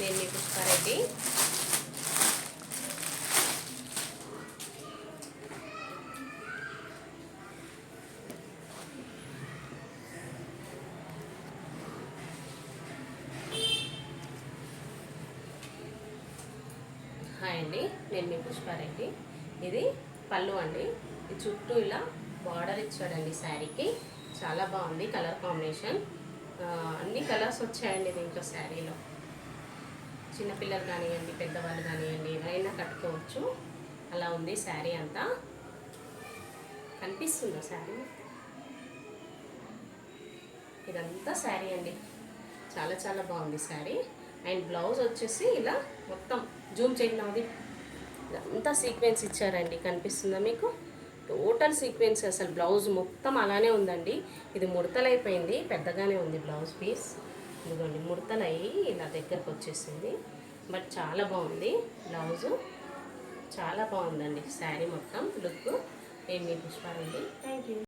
నేను మీ పుష్పారెడ్డి. హాయ్ అండి, నేను మీ పుష్పారెడ్డి. ఇది పళ్ళు అండి. ఈ చుట్టూ ఇలా బార్డర్ ఇచ్చాడండి శారీకి. చాలా బాగుంది కలర్ కాంబినేషన్. అన్ని కలర్స్ వచ్చాయండి దీంట్లో శారీలో. చిన్నపిల్లలు కానివ్వండి, పెద్దవాళ్ళు కానివ్వండి, ఎవరైనా కట్టుకోవచ్చు. అలా ఉంది శారీ అంతా. కనిపిస్తుందా శారీ? ఇదంతా శారీ అండి. చాలా చాలా బాగుంది శారీ. అండ్ బ్లౌజ్ వచ్చేసి ఇలా మొత్తం జూమ్ చేయడం ఇదంతా సీక్వెన్స్ ఇచ్చారండి. కనిపిస్తుందా మీకు? Total sequence. అసలు బ్లౌజ్ మొత్తం అలానే ఉందండి. ఇది ముడతలైపోయింది, పెద్దగానే ఉంది బ్లౌజ్ పీస్. ఇదిగోండి ముడతలయ్యి ఇలా దగ్గరకు వచ్చేసింది. బట్ చాలా బాగుంది బ్లౌజు. చాలా బాగుందండి శారీ మొత్తం look. Me Pushpa Reddy. Thank you.